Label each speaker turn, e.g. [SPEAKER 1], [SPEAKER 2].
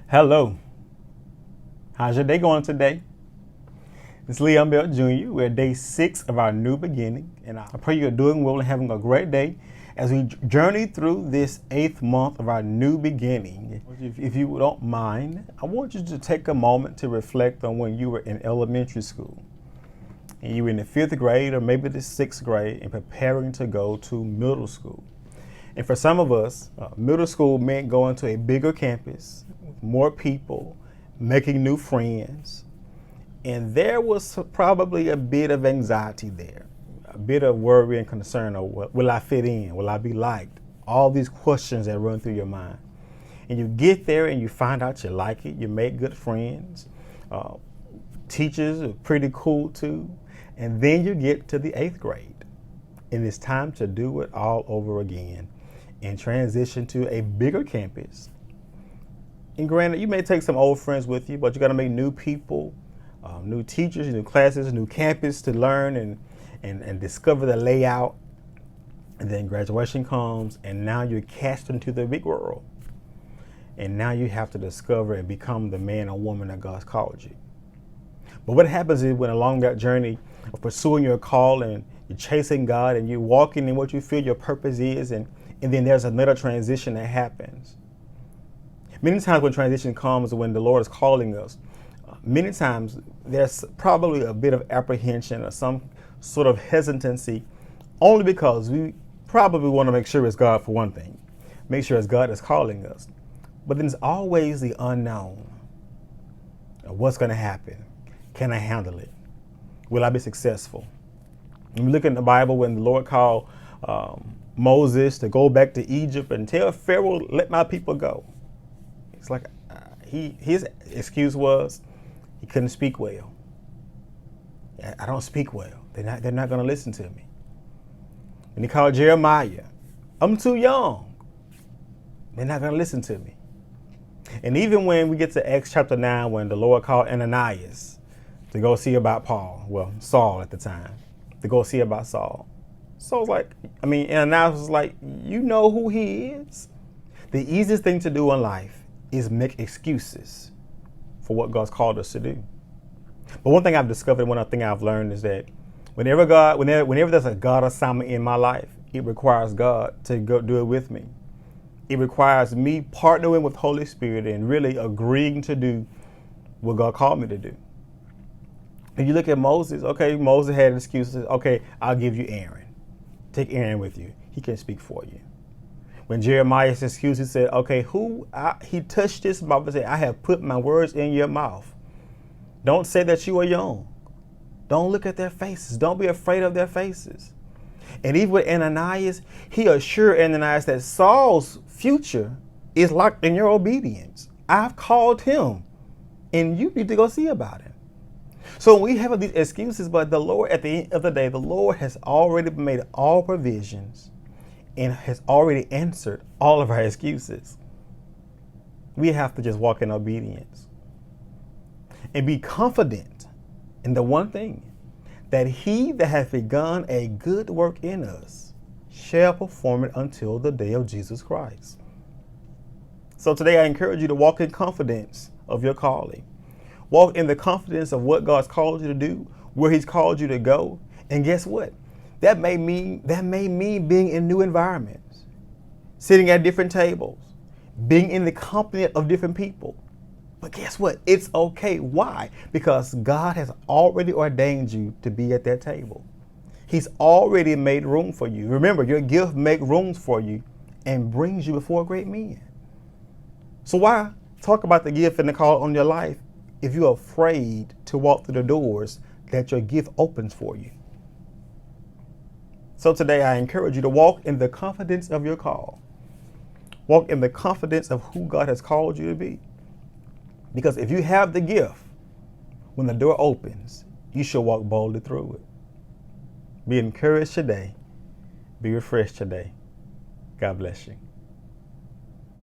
[SPEAKER 1] Hello. How's your day going today? It's Leon Bell Jr. We're at day 6 of our new beginning, and I pray you're doing well and having a great day as we journey through this 8th month of our new beginning. If you don't mind, I want you to take a moment to reflect on when you were in elementary school and you were in the 5th grade or maybe the 6th grade and preparing to go to middle school. And for some of us, middle school meant going to a bigger campus, more people, making new friends. And there was probably a bit of anxiety there, a bit of worry and concern of will I fit in? Will I be liked? All these questions that run through your mind. And you get there and you find out you like it, you make good friends. Teachers are pretty cool too. And then you get to the 8th grade and it's time to do it all over again and transition to a bigger campus. And granted, you may take some old friends with you, but you got to make new people, new teachers, new classes, new campus to learn and discover the layout. And then graduation comes, and now you're cast into the big world. And now you have to discover and become the man or woman that God's called you. But what happens is when along that journey of pursuing your call and you're chasing God and you're walking in what you feel your purpose is, and then there's another transition that happens. Many times when transition comes, when the Lord is calling us, many times there's probably a bit of apprehension or some sort of hesitancy, only because we probably want to make sure it's God for one thing, make sure it's God that's calling us. But then there's always the unknown. What's going to happen? Can I handle it? Will I be successful? When we look in the Bible, when the Lord called Moses to go back to Egypt and tell Pharaoh, let my people go. It's like his excuse was he couldn't speak well. I don't speak well. They're not going to listen to me. And he called Jeremiah. I'm too young. They're not going to listen to me. And even when we get to Acts chapter 9, when the Lord called Ananias to go see about Saul at the time, to go see about Saul. So it's like, Ananias was like, you know who he is? The easiest thing to do in life is make excuses for what God's called us to do. But one thing I've discovered, one thing I've learned is that whenever there's a God assignment in my life, it requires God to go do it with me. It requires me partnering with Holy Spirit and really agreeing to do what God called me to do. If you look at Moses, okay, Moses had excuses. Okay, I'll give you Aaron. Take Aaron with you. He can speak for you. When Jeremiah's excuse, he said, okay, he touched his mouth and said, I have put my words in your mouth. Don't say that you are young. Don't look at their faces. Don't be afraid of their faces. And even with Ananias, he assured Ananias that Saul's future is locked in your obedience. I've called him and you need to go see about him. So we have these excuses, but the Lord, at the end of the day, the Lord has already made all provisions and has already answered all of our excuses. We have to just walk in obedience and be confident in the one thing, that he that hath begun a good work in us shall perform it until the day of Jesus Christ. So today I encourage you to walk in confidence of your calling. Walk in the confidence of what God's called you to do, where he's called you to go. And guess what? That may mean being in new environments, sitting at different tables, being in the company of different people. But guess what? It's okay. Why? Because God has already ordained you to be at that table. He's already made room for you. Remember, your gift makes rooms for you and brings you before great men. So why talk about the gift and the call on your life if you're afraid to walk through the doors that your gift opens for you? So today I encourage you to walk in the confidence of your call. Walk in the confidence of who God has called you to be. Because if you have the gift, when the door opens, you shall walk boldly through it. Be encouraged today. Be refreshed today. God bless you.